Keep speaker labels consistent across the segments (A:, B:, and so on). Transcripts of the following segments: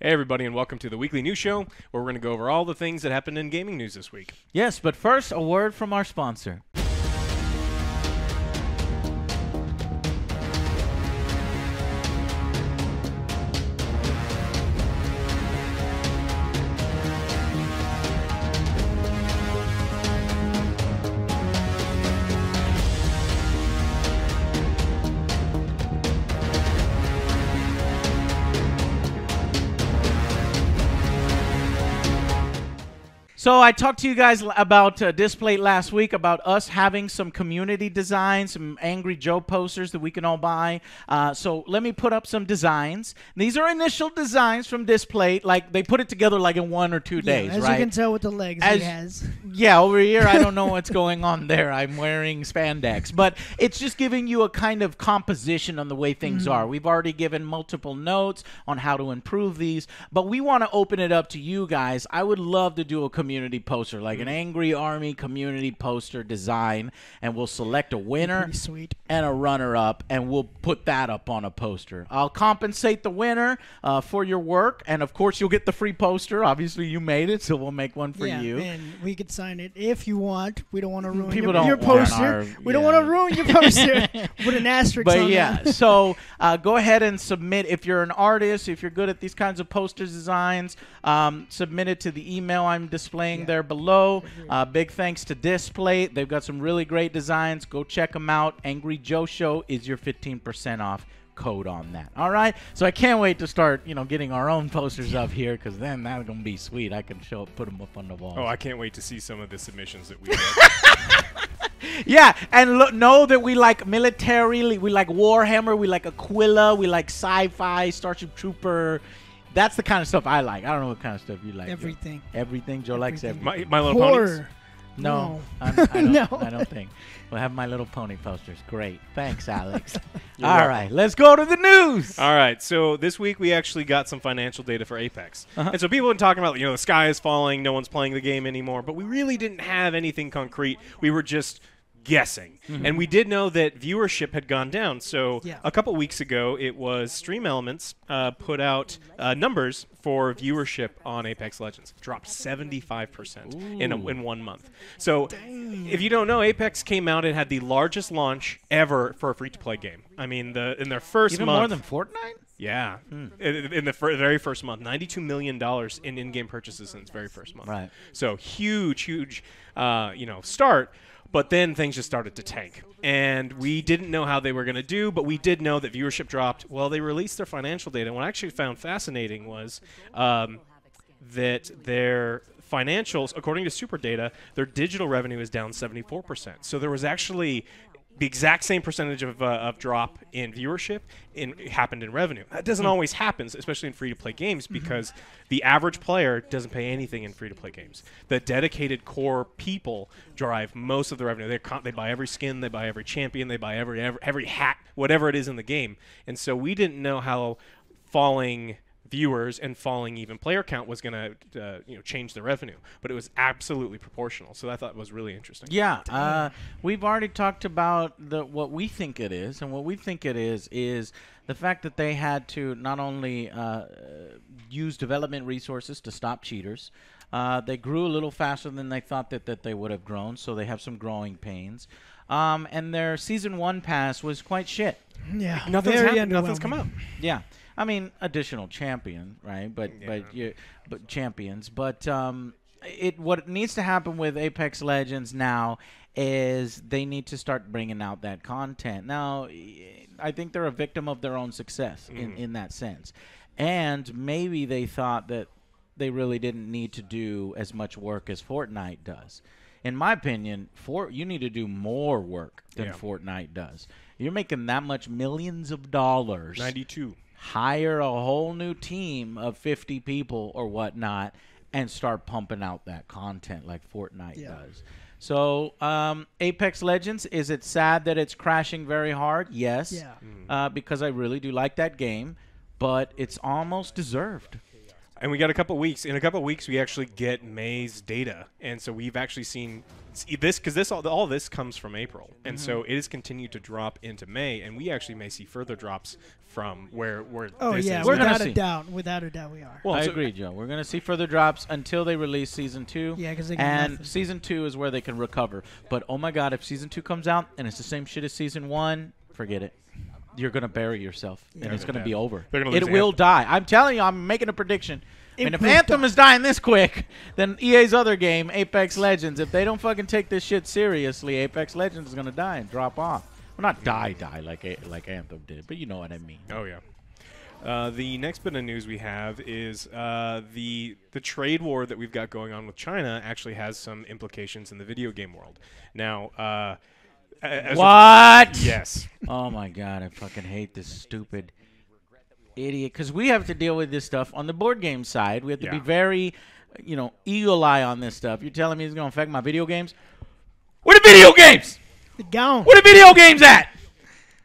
A: Hey everybody, and welcome to the weekly news show, where we're going to go over all the things that happened in gaming news this week.
B: Yes, but first, a word from our sponsor. So I talked to you guys about Displate last week, about us having some community designs, some AngryJoe posters that we can all buy. So let me put up some designs. These are initial designs from Displate. Like, they put it together like in 1 or 2 days,
C: as
B: right?
C: you can tell with the legs he has.
B: Yeah, over here, I don't know what's going on there. I'm wearing spandex. But it's just giving you a kind of composition on the way things are. We've already given multiple notes on how to improve these, but we want to open it up to you guys. I would love to do a community poster, like an Angry Army community poster design, and we'll select a winner and a runner-up, and we'll put that up on a poster. I'll compensate the winner for your work, and of course you'll get the free poster. Obviously you made it, so we'll make one for you.
C: And we could sign it if you want. We don't want to ruin
B: your
C: poster. We don't want to ruin your poster. Put an asterisk
B: but
C: on
B: yeah,
C: that.
B: so go ahead and submit. If you're an artist, if you're good at these kinds of posters designs, submit it to the email I'm displaying there below. Big thanks to Displate. They've got some really great designs. Go check them out. AngryJoeShow is your 15% off code on that. All right, so I can't wait to start, getting our own posters up here, because then that's gonna be sweet. I can put them up on the wall.
A: Oh, I can't wait to see some of the submissions that we get.
B: Yeah, and know that we like military, we like Warhammer, we like Aquila, we like sci-fi, Starship Trooper. That's the kind of stuff I like. I don't know what kind of stuff you like.
C: Everything.
B: Everything. Joe likes everything.
A: My Little Ponies?
B: No. I don't think. We'll have My Little Pony posters. Great. Thanks, Alex. All right, let's go to the news.
A: All right, so this week we actually got some financial data for Apex. And so people have been talking about, the sky is falling, no one's playing the game anymore, but we really didn't have anything concrete. We were just guessing. And we did know that viewership had gone down. So a couple weeks ago, it was Stream Elements put out numbers for viewership on Apex Legends. Dropped 75% in 1 month. So if you don't know, Apex came out and had the largest launch ever for a free-to-play game. I mean, in their first month...
B: Even more than Fortnite?
A: Yeah. In the very first month, $92 million in in-game purchases in its very first month.
B: Right.
A: So huge, start. But then things just started to tank. And we didn't know how they were going to do, but we did know that viewership dropped. Well, they released their financial data. And what I actually found fascinating was that their financials, according to Super Data, their digital revenue is down 74%. So there was actually the exact same percentage of drop in viewership happened in revenue. That doesn't always happen, especially in free-to-play games, because the average player doesn't pay anything in free-to-play games. The dedicated core people drive most of the revenue. They buy every skin, they buy every champion, they buy every hat, whatever it is in the game. And so we didn't know how falling viewers and falling even player count was going to change the revenue, but it was absolutely proportional. So I thought was really interesting.
B: Yeah, we've already talked about what we think it is, and what we think it is the fact that they had to not only use development resources to stop cheaters. They grew a little faster than they thought that they would have grown, so they have some growing pains. And their Season 1 pass was quite shit.
C: Yeah,
A: nothing's come out.
B: Yeah. I mean, additional champion, right? But champions. But what needs to happen with Apex Legends now is they need to start bringing out that content. Now, I think they're a victim of their own success in that sense, and maybe they thought that they really didn't need to do as much work as Fortnite does. In my opinion, you need to do more work than Fortnite does. You're making that much millions of dollars.
A: 92.
B: Hire a whole new team of 50 people or whatnot and start pumping out that content like Fortnite does. So Apex Legends, is it sad that it's crashing very hard? Yes. Yeah. Because I really do like that game, but it's almost deserved.
A: And we got a couple weeks. In a couple weeks, we actually get May's data. And so we've actually seen because all this comes from April, and so it has continued to drop into May, and we actually may see further drops from where
C: Oh
A: this
C: yeah,
A: is.
C: without a doubt, we are.
A: Well,
B: I
A: so-
B: agree, Joe. We're going to see further drops until they release Season 2.
C: Yeah, 'cause they got
B: and
C: nothing.
B: Season 2 is where they can recover. But, oh, my God, if Season 2 comes out and it's the same shit as Season 1, forget it. You're going to bury yourself, and it's going to be over.
A: They're gonna
B: It
A: lose
B: will
A: Anthem.
B: die. I'm telling you, I'm making a prediction. And if
C: will
B: Anthem
C: die.
B: is dying this quick, then EA's other game, Apex Legends, if they don't fucking take this shit seriously, Apex Legends is going to die and drop off. Well, not die like Anthem did, but you know what I mean.
A: Oh yeah. The next bit of news we have is the trade war that we've got going on with China actually has some implications in the video game world. Now,
B: What?
A: yes.
B: Oh my God, I fucking hate this stupid idiot. Because we have to deal with this stuff on the board game side. We have to be
A: Yeah.
B: very, eagle eye on this stuff. You're telling me it's going to affect my video games? Where the video games?
C: The gown.
B: Where the video games at?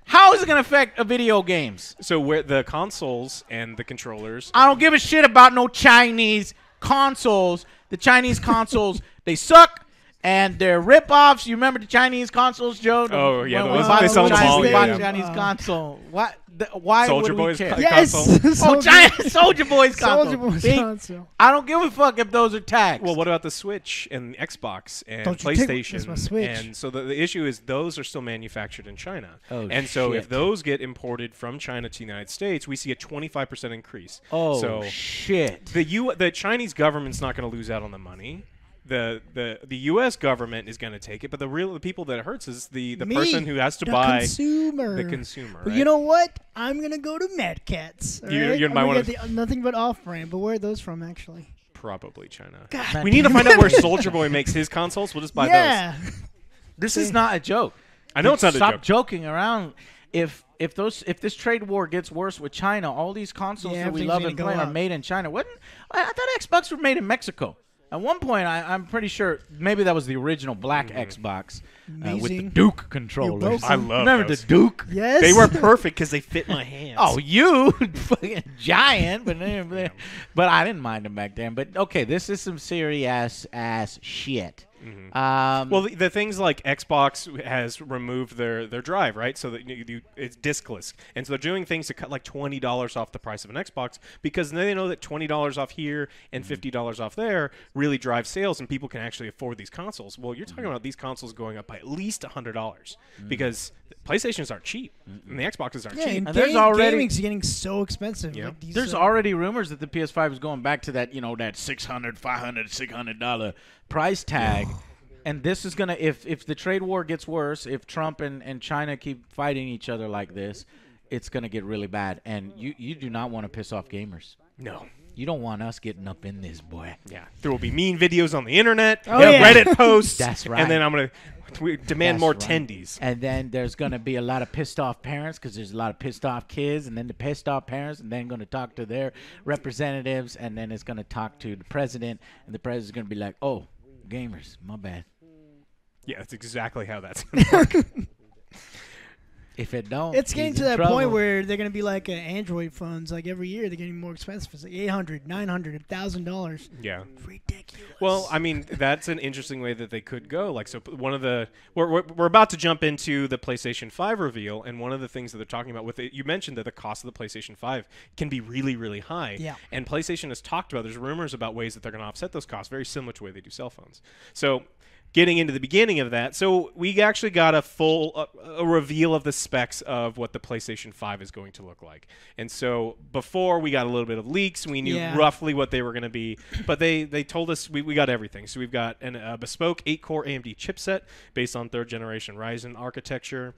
B: How is it going to affect a video games?
A: So where the consoles and the controllers.
B: I don't give a shit about no Chinese consoles. The Chinese consoles, they suck. And they're rip-offs. You remember the Chinese consoles, Joe?
A: Oh, yeah,
B: When
A: those-
B: we bought
A: they
B: the
A: sell them
B: Chinese-
A: all,
B: we
A: yeah,
B: bought
A: yeah.
B: the Chinese console. What? Why
A: Soldier
B: would we
A: Boy's
B: care?
A: console.
C: Yes.
B: Oh, Soldier Boy's console.
C: Soldier Boy's
B: See?
C: console.
B: I don't give a fuck if those are taxed.
A: Well, what about the Switch and Xbox and
C: Don't you take-
A: PlayStation?
C: that's my Switch.
A: And so the issue is those are still manufactured in China.
B: Oh,
A: and so if
B: shit.
A: those get imported from China to the United States, we see a 25% increase.
B: Oh,
A: so
B: shit.
A: the Chinese government's not going to lose out on the money. The U.S. government is going to take it, but the people that it hurts is the
C: Me,
A: person who has to
C: the
A: buy
C: consumer.
A: the consumer.
C: But
A: right?
C: you know what? I'm gonna go to Mad Cats. all
A: You-
C: right?
A: you
C: I'm
A: might
C: gonna
A: wanna-
C: get the, nothing but off-brand. But where are those from, actually?
A: Probably China.
C: God
A: We need to find out where Soldier Boy makes his consoles. We'll just buy those.
C: yeah.
B: This is not a joke.
A: I know it's not a
B: Stop
A: joke.
B: joking around. If this trade war gets worse with China, all these consoles
C: Yeah,
B: that we
C: everything's
B: love
C: gonna
B: and
C: go
B: play are
C: up.
B: made in China. I thought Xbox were made in Mexico. At one point, I'm pretty sure maybe that was the original black Xbox with the
C: Amazing.
B: Duke controllers.
C: broke
A: I love
B: Remember
A: those.
B: the Duke?
C: Yes.
A: They were perfect because they fit my hands.
B: Oh, you fucking giant, but I didn't mind them back then. But okay, this is some serious ass shit.
A: Well, the things like Xbox has removed their drive, right? So that it's diskless, and so they're doing things to cut like $20 off the price of an Xbox because they know that $20 off here and $50 off there really drives sales, and people can actually afford these consoles. Well, you're talking about these consoles going up by at least $100 because PlayStations aren't cheap and the Xboxes aren't
C: Yeah,
A: cheap.
C: and
B: And there's already-
C: gaming's getting so expensive.
A: Yeah.
C: Like these,
B: There's already rumors that the PS5 is going back to that, that $600, $500, $600 price tag. And this is going to, if the trade war gets worse, if Trump and China keep fighting each other like this, it's going to get really bad. And you do not want to piss off gamers.
A: No.
B: You don't want us getting up in this, boy.
A: Yeah. There will be mean videos on the internet,
C: Oh, yeah.
A: Reddit posts.
B: That's right.
A: And then I'm going to demand
B: That's
A: more
B: right.
A: tendies.
B: And then there's going to be a lot of pissed off parents because there's a lot of pissed off kids, and then the pissed off parents, and then going to talk to their representatives, and then it's going to talk to the president, and the president's going to be like, oh, gamers, my bad.
A: Yeah, that's exactly how that's going to work.
B: If it don't,
C: It's getting
B: he's
C: to
B: in
C: that
B: trouble.
C: point where they're going to be like Android phones. Like every year, they're getting more expensive. It's like $800, $900, $1,000.
A: Yeah.
C: Ridiculous.
A: Well, I mean, that's an interesting way that they could go. Like, so one of the we're about to jump into the PlayStation 5 reveal, and one of the things that they're talking about with it, you mentioned that the cost of the PlayStation 5 can be really, really high.
C: Yeah.
A: And PlayStation has talked about there's rumors about ways that they're going to offset those costs, very similar to the way they do cell phones. So, getting into the beginning of that, so we actually got a full a reveal of the specs of what the PlayStation 5 is going to look like. And so before we got a little bit of leaks, we knew
C: Yeah.
A: roughly what they were going to be, but they told us we got everything. So we've got a bespoke 8-core AMD chipset based on 3rd generation Ryzen architecture,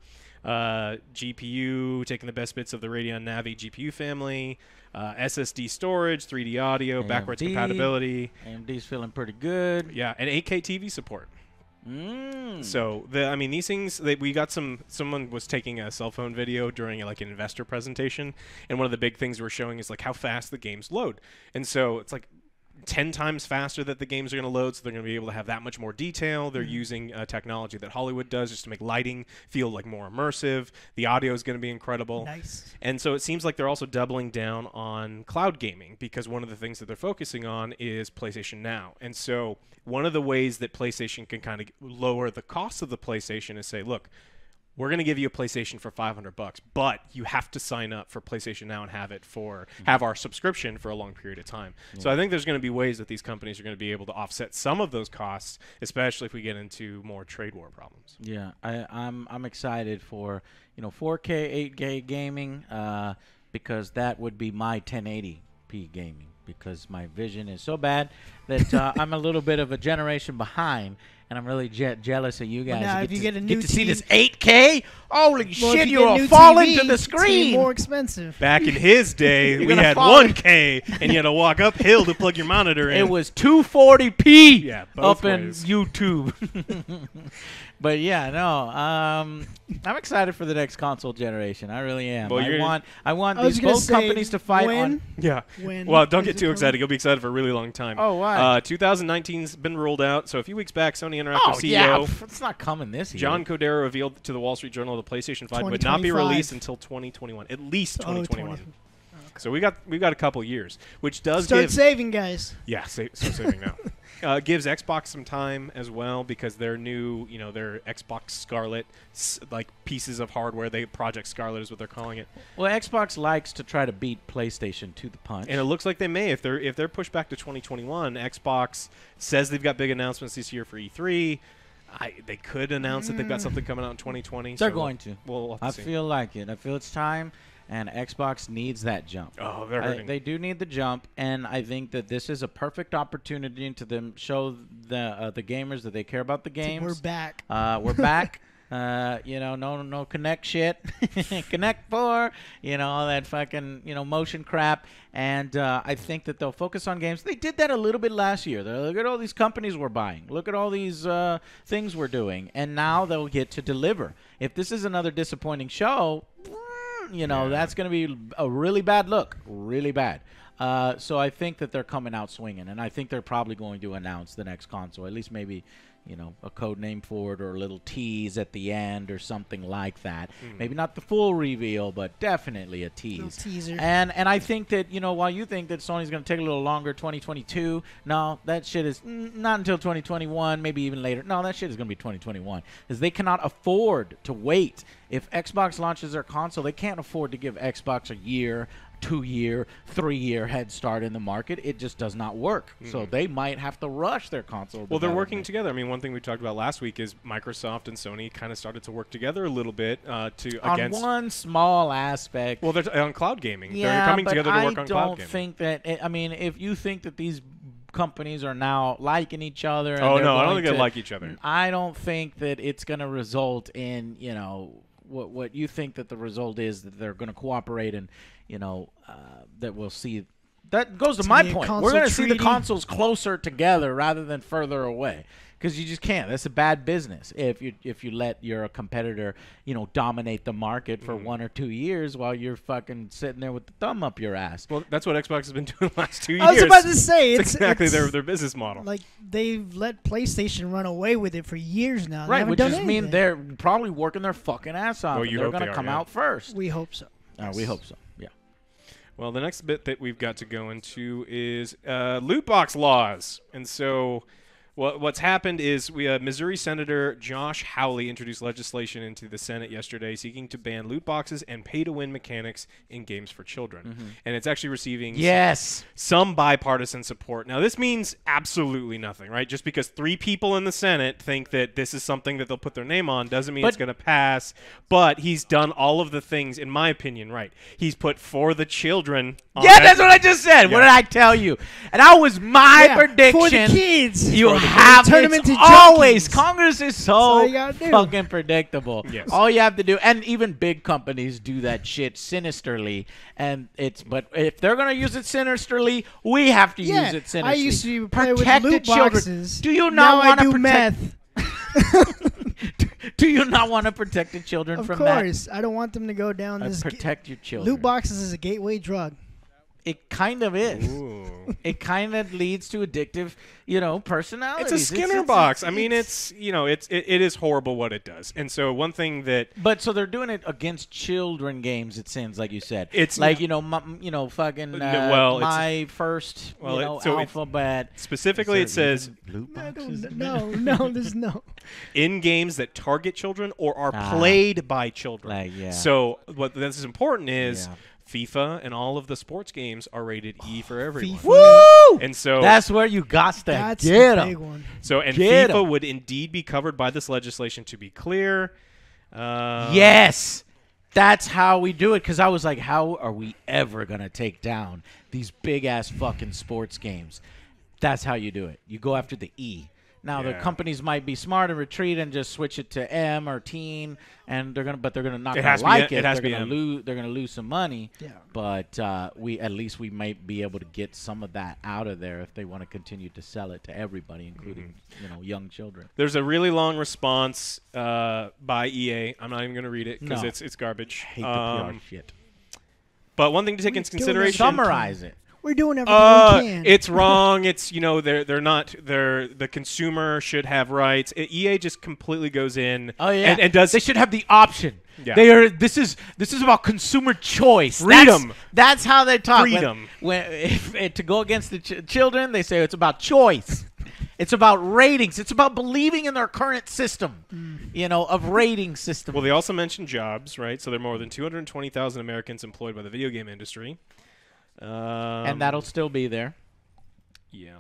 A: GPU taking the best bits of the Radeon Navi GPU family, SSD storage, 3D audio, backwards
B: AMD.
A: compatibility.
B: AMD's feeling pretty good.
A: Yeah, and 8K TV support.
B: Mm.
A: So I mean, these things. We got someone was taking a cell phone video during like an investor presentation, and one of the big things we're showing is like how fast the games load. And so it's like 10 times faster that the games are going to load, so they're going to be able to have that much more detail. They're using technology that Hollywood does just to make lighting feel like more immersive. The audio is going to be incredible.
C: Nice.
A: And so it seems like they're also doubling down on cloud gaming, because one of the things that they're focusing on is PlayStation Now. And so one of the ways that PlayStation can kind of lower the cost of the PlayStation is say, look, we're going to give you a PlayStation for $500, but you have to sign up for PlayStation Now and have our subscription for a long period of time. So I think there's going to be ways that these companies are going to be able to offset some of those costs, especially if we get into more trade war problems.
B: Yeah, I'm excited for 4K, 8K gaming, because that would be my 1080p gaming, because my vision is so bad that I'm a little bit of a generation behind. And I'm really jealous of you guys.
C: Now, if you get a new
B: to see
C: TV
B: this 8K, holy
C: well,
B: shit,
C: if
B: you'll fall into the
C: It's gonna
B: screen.
C: be more expensive.
A: Back in his day, we
B: gonna
A: had
B: fall
A: 1K, and you had to walk uphill to plug your monitor in.
B: It was 240p
A: Yeah, both
B: up
A: ways.
B: in YouTube. But yeah, no, I'm excited for the next console generation. I really am.
A: Well,
B: I want
C: I was
B: these
C: gonna
B: both
C: say,
B: companies to fight
C: when?
B: on.
A: Yeah.
C: When
A: Well, don't
C: is
A: get
C: it
A: too
C: coming?
A: excited. You'll be excited for a really long time.
B: Oh, why?
A: 2019's been rolled out. So a few weeks back, Sony Interactive
B: Oh
A: CEO
B: yeah, it's not coming this year.
A: John Codero revealed to the Wall Street Journal the PlayStation 5 would not be
C: 2025.
A: released until 2021, at least 2021.
C: 20.
A: So we've got a couple years, which does
C: Start
A: give
C: saving, guys.
A: saving now. Gives Xbox some time as well, because their new, their Xbox Scarlet, like pieces of hardware, Project Scarlet is what they're calling it.
B: Well, Xbox likes to try to beat PlayStation to the punch.
A: And it looks like they may. If they're pushed back to 2021, Xbox says they've got big announcements this year for E3. They could announce that they've got something coming out in 2020.
B: They're going to.
A: We'll have to
B: I
A: see.
B: feel like it. I feel it's time, and Xbox needs that jump.
A: Oh, they're hurting.
B: They do need the jump, and I think that this is a perfect opportunity to them show the gamers that they care about the games.
C: We're back.
B: We're back. No Connect shit, Connect 4, all that fucking, motion crap. And I think that they'll focus on games. They did that a little bit last year. Look at all these companies we're buying. Look at all these things we're doing. And now they'll get to deliver. If this is another disappointing show, that's going to be a really bad look. Really bad. So I think that they're coming out swinging. And I think they're probably going to announce the next console. At least maybe a code name for it, or a little tease at the end, or something like that. Maybe not the full reveal, but definitely a tease.
C: Little teaser.
B: And I think that, while you think that Sony's going to take a little longer, 2022, no, that shit is not until 2021, maybe even later. No, that shit is going to be 2021, because they cannot afford to wait. If Xbox launches their console, they can't afford to give Xbox a year, 2-year, 3-year head start in the market. It just does not work. So they might have to rush their console.
A: Well, they're working
B: development.
A: together. I mean, one thing we talked about last week is Microsoft and Sony kind of started to work together a little bit
B: on
A: against
B: one small aspect.
A: Well, they're on cloud gaming.
B: Yeah,
A: they're coming
B: but
A: together to work
B: I
A: on cloud
B: don't
A: gaming.
B: think that. If you think that these companies are now liking each other, and
A: Oh
B: they're
A: no, I don't
B: going
A: think they
B: to-
A: like each other.
B: I don't think that it's going to result in what you think that the result is, that they're going to cooperate, and that we'll see. That goes to
C: It's
B: my
C: gonna be a
B: point. We're
C: console
B: going to see the
C: treaty.
B: consoles closer together rather than further away, because you just can't. That's a bad business if you let your competitor dominate the market for 1 or 2 years while you're fucking sitting there with the thumb up your ass.
A: Well, that's what Xbox has been doing the last 2 years.
C: I was about to say
A: it's exactly
C: it's
A: their business model.
C: like they've let PlayStation run away with it for years now. They
B: Right,
C: haven't
B: which
C: done
B: just
C: anything.
B: mean they're probably working their fucking ass off.
A: Well,
B: and
A: you
B: they're
A: hope
B: going
A: they
B: to
A: are,
B: come
A: yeah.
B: out first.
C: We hope so.
B: We hope so. Yeah.
A: Well, the next bit that we've got to go into is loot box laws. And so what's happened is Missouri Senator Josh Hawley introduced legislation into the Senate yesterday seeking to ban loot boxes and pay-to-win mechanics in games for children. And it's actually receiving some bipartisan support. Now, this means absolutely nothing, right? Just because 3 people in the Senate think that this is something that they'll put their name on doesn't mean it's going to pass. But he's done all of the things, in my opinion, right. He's put For the Children on
B: Yeah, that's what I just said.
A: Yeah.
B: What did I tell you? And that was my prediction.
C: For the kids.
B: You have
C: Turn 'em
B: it's
C: into
B: always
C: junkies.
B: Congress is
C: all
B: so
C: you gotta do.
B: fucking predictable.
A: Yes.
B: All you have to do, and even big companies do that shit sinisterly. And but if they're gonna use it sinisterly, we have to use it sinisterly.
C: I used to play with
B: Protect the
C: loot
B: children.
C: boxes.
B: Do you
C: Now
B: not
C: I
B: want to
C: do
B: protect?
C: meth.
B: Do you not want to protect the children
C: Of
B: from
C: course, I don't want them to go down
B: that?
C: this.
B: Protect your children.
C: Loot boxes is a gateway drug.
B: It kind of is.
A: Ooh.
B: It kind of leads to addictive, personalities.
A: It's a Skinner box. I mean, it is horrible what it does. And so one thing that.
B: But so they're doing it against children games. It seems like you said.
A: It's
B: like fucking my first alphabet.
A: Specifically, it says
B: loot boxes.
C: No, there's no.
A: In games that target children or are played by children. So what this is important is. FIFA and all of the sports games are rated E for everyone.
B: Woo!
A: And so
B: that's where you got to
C: get
B: them.
C: Big one.
A: So FIFA would indeed be covered by this legislation. To be clear,
B: yes, that's how we do it. Because I was like, how are we ever gonna take down these big ass fucking sports games? That's how you do it. You go after the E. Now the companies might be smart and retreat and just switch it to M or teen, and they're gonna not gonna like it. They're gonna lose some money.
C: Yeah.
B: But at least we might be able to get some of that out of there if they want to continue to sell it to everybody, including young children.
A: There's a really long response by EA. I'm not even gonna read it because it's garbage.
B: I hate the PR shit.
A: But one thing to take into consideration.
B: Summarize it.
C: We're doing everything we can.
A: It's wrong. It's the consumer should have rights. EA just completely goes in.
B: Oh yeah,
A: and does.
B: They should have the option.
A: Yeah.
B: This is about consumer choice.
A: Freedom.
B: That's how they talk.
A: Freedom.
B: To go against the children, they say it's about choice. It's about ratings. It's about believing in their current system, of rating system.
A: Well, they also mentioned jobs, right? So there are more than 220,000 Americans employed by the video game industry.
B: And that'll still be there.
A: Yeah.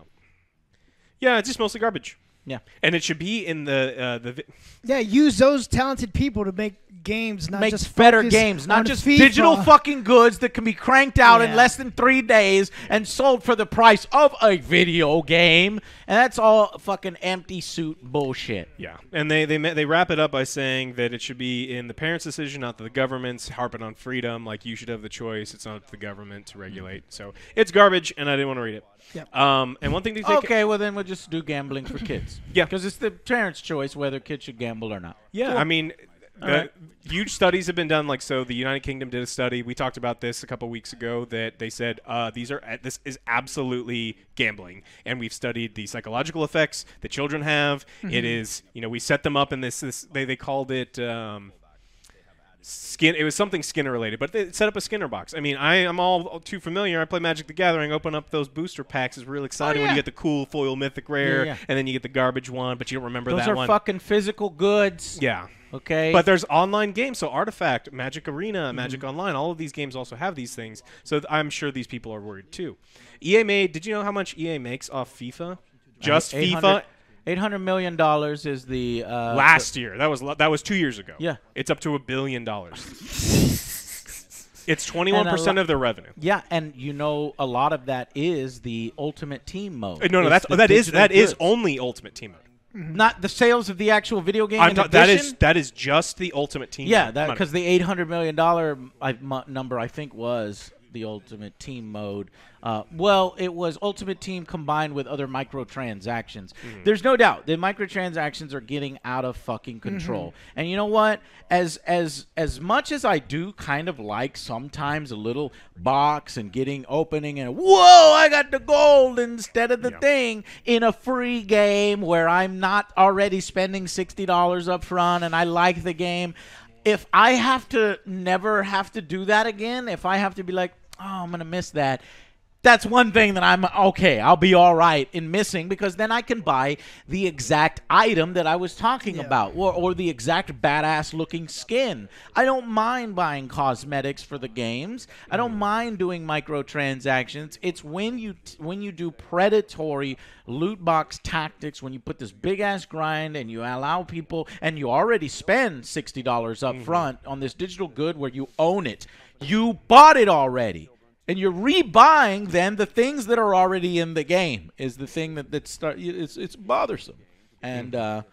A: Yeah, it's just mostly garbage.
B: Yeah.
A: And it should be in the
C: use those talented people to make games, not
B: make
C: just
B: better games, not just
C: FIFA.
B: Digital fucking goods that can be cranked out in less than 3 days and sold for the price of a video game. And that's all fucking empty suit bullshit.
A: Yeah. And they wrap it up by saying that it should be in the parents' decision, not the government's, harping on freedom, like you should have the choice. It's not up to the government to regulate. So it's garbage, and I didn't want to read it.
C: Yep.
A: And one thing to take
B: well then we'll just do gambling for kids.
A: Yeah.
B: Because it's the parents' choice whether kids should gamble or not.
A: Yeah, cool. I mean, huge studies have been done. Like, so the United Kingdom did a study. We talked about this a couple weeks ago that they said this is absolutely gambling, and we've studied the psychological effects that children have. Mm-hmm. It is, we set them up in this they called it. It was something Skinner related, but they set up a Skinner box. I mean, I'm all too familiar. I play Magic the Gathering. Open up those booster packs is really exciting when you get the cool foil mythic rare, and then you get the garbage one, but you don't remember that one.
B: Those are fucking physical goods.
A: Yeah.
B: Okay.
A: But there's online games, so Artifact, Magic Arena, Magic Online, all of these games also have these things. So I'm sure these people are worried too. Did you know how much EA makes off FIFA? Just FIFA.
B: $800 million is the
A: last year. That was 2 years ago.
B: Yeah,
A: it's up to $1 billion. It's 21% of their revenue.
B: Yeah, and a lot of that is the Ultimate Team mode.
A: No, that is only Ultimate Team mode.
B: Mm-hmm. Not the sales of the actual video game.
A: That is just the Ultimate Team.
B: Yeah, because the $800 million number I think was the Ultimate Team mode. It was Ultimate Team combined with other microtransactions. Mm-hmm. There's no doubt the microtransactions are getting out of fucking control. Mm-hmm. And you know what? As much as I do kind of like sometimes a little box and opening and whoa, I got the gold instead of the thing in a free game where I'm not already spending $60 up front and I like the game. If I have to never have to do that again, if I have to be like, oh, I'm going to miss that, that's one thing that I'm okay. I'll be all right in missing because then I can buy the exact item that I was talking about or the exact badass looking skin. I don't mind buying cosmetics for the games. I don't mind doing microtransactions. It's when you do predatory loot box tactics, when you put this big ass grind and you allow people and you already spend $60 up front on this digital good where you own it. You bought it already. And you're rebuying then the things that are already in the game is the thing it's bothersome. And so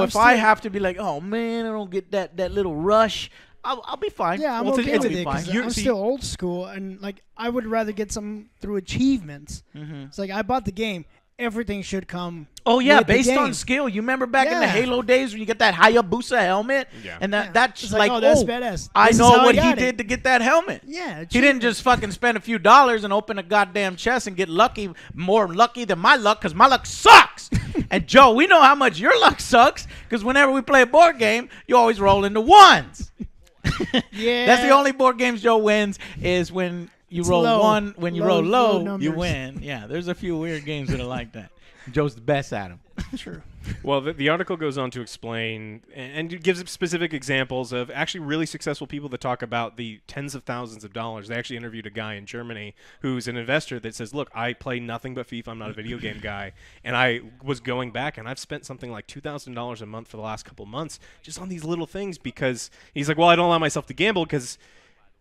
B: if I have to be like, oh man, I don't get that little rush, I'll be fine.
C: Yeah, I'm okay with it because I'm still old school and like I would rather get some through achievements. Mm-hmm. It's like I bought the game. everything should come.
B: Oh yeah,
C: with the
B: based on
C: game.
B: skill. You remember back in the
C: Yeah.
B: Halo days when you get that Hayabusa helmet,
A: Yeah.
B: and
C: Yeah.
B: that's
C: It's
B: like,
C: oh, that's
B: oh,
C: badass.
B: I
C: This is
B: know
C: how I
B: what he
C: got it.
B: did to get that helmet.
C: Yeah,
B: He didn't just fucking spend a few dollars and open a goddamn chest and get lucky, more lucky than my luck, because my luck sucks. And Joe, we know how much your luck sucks, because whenever we play a board game, you always roll into ones.
C: Yeah.
B: That's the only board games Joe wins is when you
C: It's
B: roll
C: low.
B: one. When you roll
C: Low
B: low, you
C: numbers.
B: win. Yeah, there's a few weird games that are like that. Joe's the best at them.
C: True.
A: Well, the article goes on to explain and it gives specific examples of actually really successful people that talk about the tens of thousands of dollars. They actually interviewed a guy in Germany who's an investor that says, look, I play nothing but FIFA. I'm not a video game guy. And I was going back and I've spent something like $2,000 a month for the last couple months just on these little things because he's like, well, I don't allow myself to gamble because...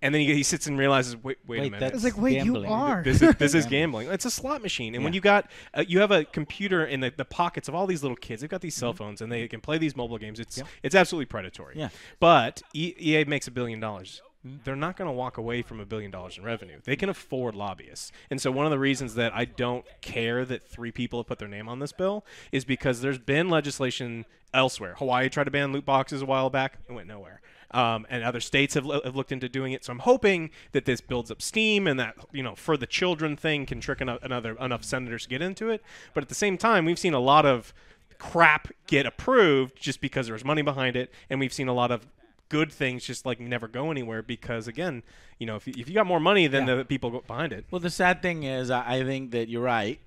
A: And then he sits and realizes, wait a minute.
B: that's
C: It's like, wait,
B: gambling.
C: you are.
A: This is gambling. It's a slot machine. And when
B: Yeah.
A: you got you have a computer in the pockets of all these little kids, they've got these cell phones and they can play these mobile games. It's absolutely predatory.
B: Yeah.
A: But EA makes $1 billion. They're not going to walk away from $1 billion in revenue. They can afford lobbyists. And so one of the reasons that I don't care that 3 people have put their name on this bill is because there's been legislation elsewhere. Hawaii tried to ban loot boxes a while back. It went nowhere. And other states have looked into doing it. So I'm hoping that this builds up steam and that, for the children thing can trick enough senators to get into it. But at the same time, we've seen a lot of crap get approved just because there's money behind it. And we've seen a lot of good things just like never go anywhere because, again, if you got more money than the people behind it.
B: Well, the sad thing is, I think that you're right.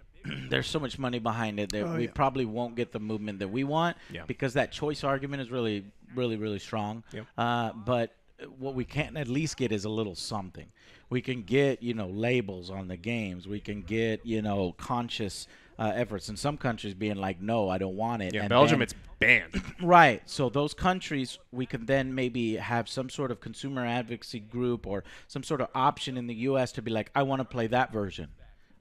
B: There's so much money behind it that we probably won't get the movement that we want because that choice argument is really, really, really strong.
A: Yeah.
B: But what we can at least get is a little something. We can get, labels on the games. We can get, conscious efforts. In some countries being like, no, I don't want it.
A: Yeah,
B: and
A: Belgium,
B: then,
A: it's banned.
B: Right. So those countries, we can then maybe have some sort of consumer advocacy group or some sort of option in the U.S. to be like, I want to play that version.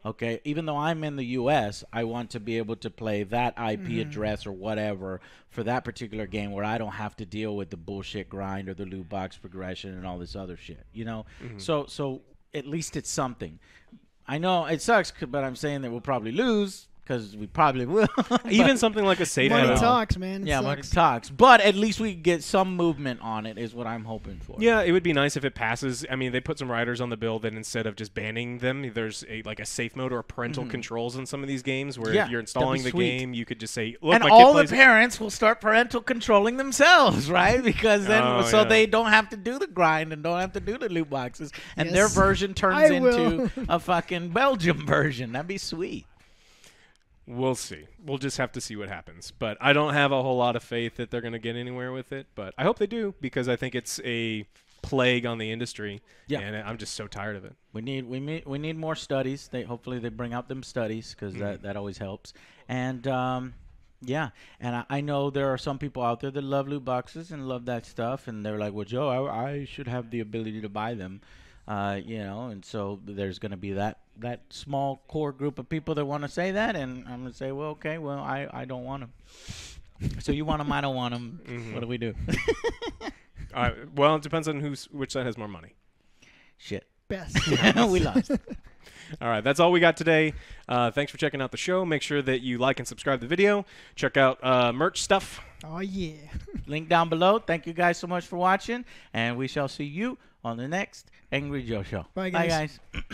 B: Okay, even though I'm in the U.S., I want to be able to play that IP address or whatever for that particular game where I don't have to deal with the bullshit grind or the loot box progression and all this other shit, So at least it's something. I know it sucks, but I'm saying that we'll probably lose because we probably will.
A: Even something like a safe
C: Money
A: MMO.
C: talks, man. It
B: Yeah, money
C: sucks.
B: talks. But at least we get some movement on it is what I'm hoping for.
A: Yeah, it would be nice if it passes. I mean, they put some riders on the bill that instead of just banning them, there's a safe mode or parental controls in some of these games where if you're installing the
B: sweet.
A: game, you could just say, look,
B: And
A: my
B: all
A: kid
B: the
A: plays it.
B: parents will start parental controlling themselves, right? Because then,
A: Oh, yeah.
B: they don't have to do the grind and don't have to do the loot boxes, and their
C: Yes.
B: version turns
C: I
B: into
C: will.
B: a fucking Belgium version. That'd be sweet.
A: We'll see. We'll just have to see what happens. But I don't have a whole lot of faith that they're going to get anywhere with it. But I hope they do because I think it's a plague on the industry.
B: Yeah.
A: And I'm just so tired of it.
B: We need more studies. Hopefully they bring out them studies because that always helps. And yeah, and I know there are some people out there that love loot boxes and love that stuff, and they're like, well, Joe, I should have the ability to buy them. And so there's going to be that small core group of people that want to say that, and I'm going to say, well, okay, well, I don't want them. So you want them, I don't want them. What do we do?
A: Well, it depends on which side has more money.
B: Shit.
C: Best.
B: We lost.
A: All right, that's all we got today. Thanks for checking out the show. Make sure that you like and subscribe to the video. Check out merch stuff.
C: Oh, yeah.
B: Link down below. Thank you guys so much for watching, and we shall see you on the next Angry Joe Show.
C: Bye,
B: Bye,
C: guys.
B: guys.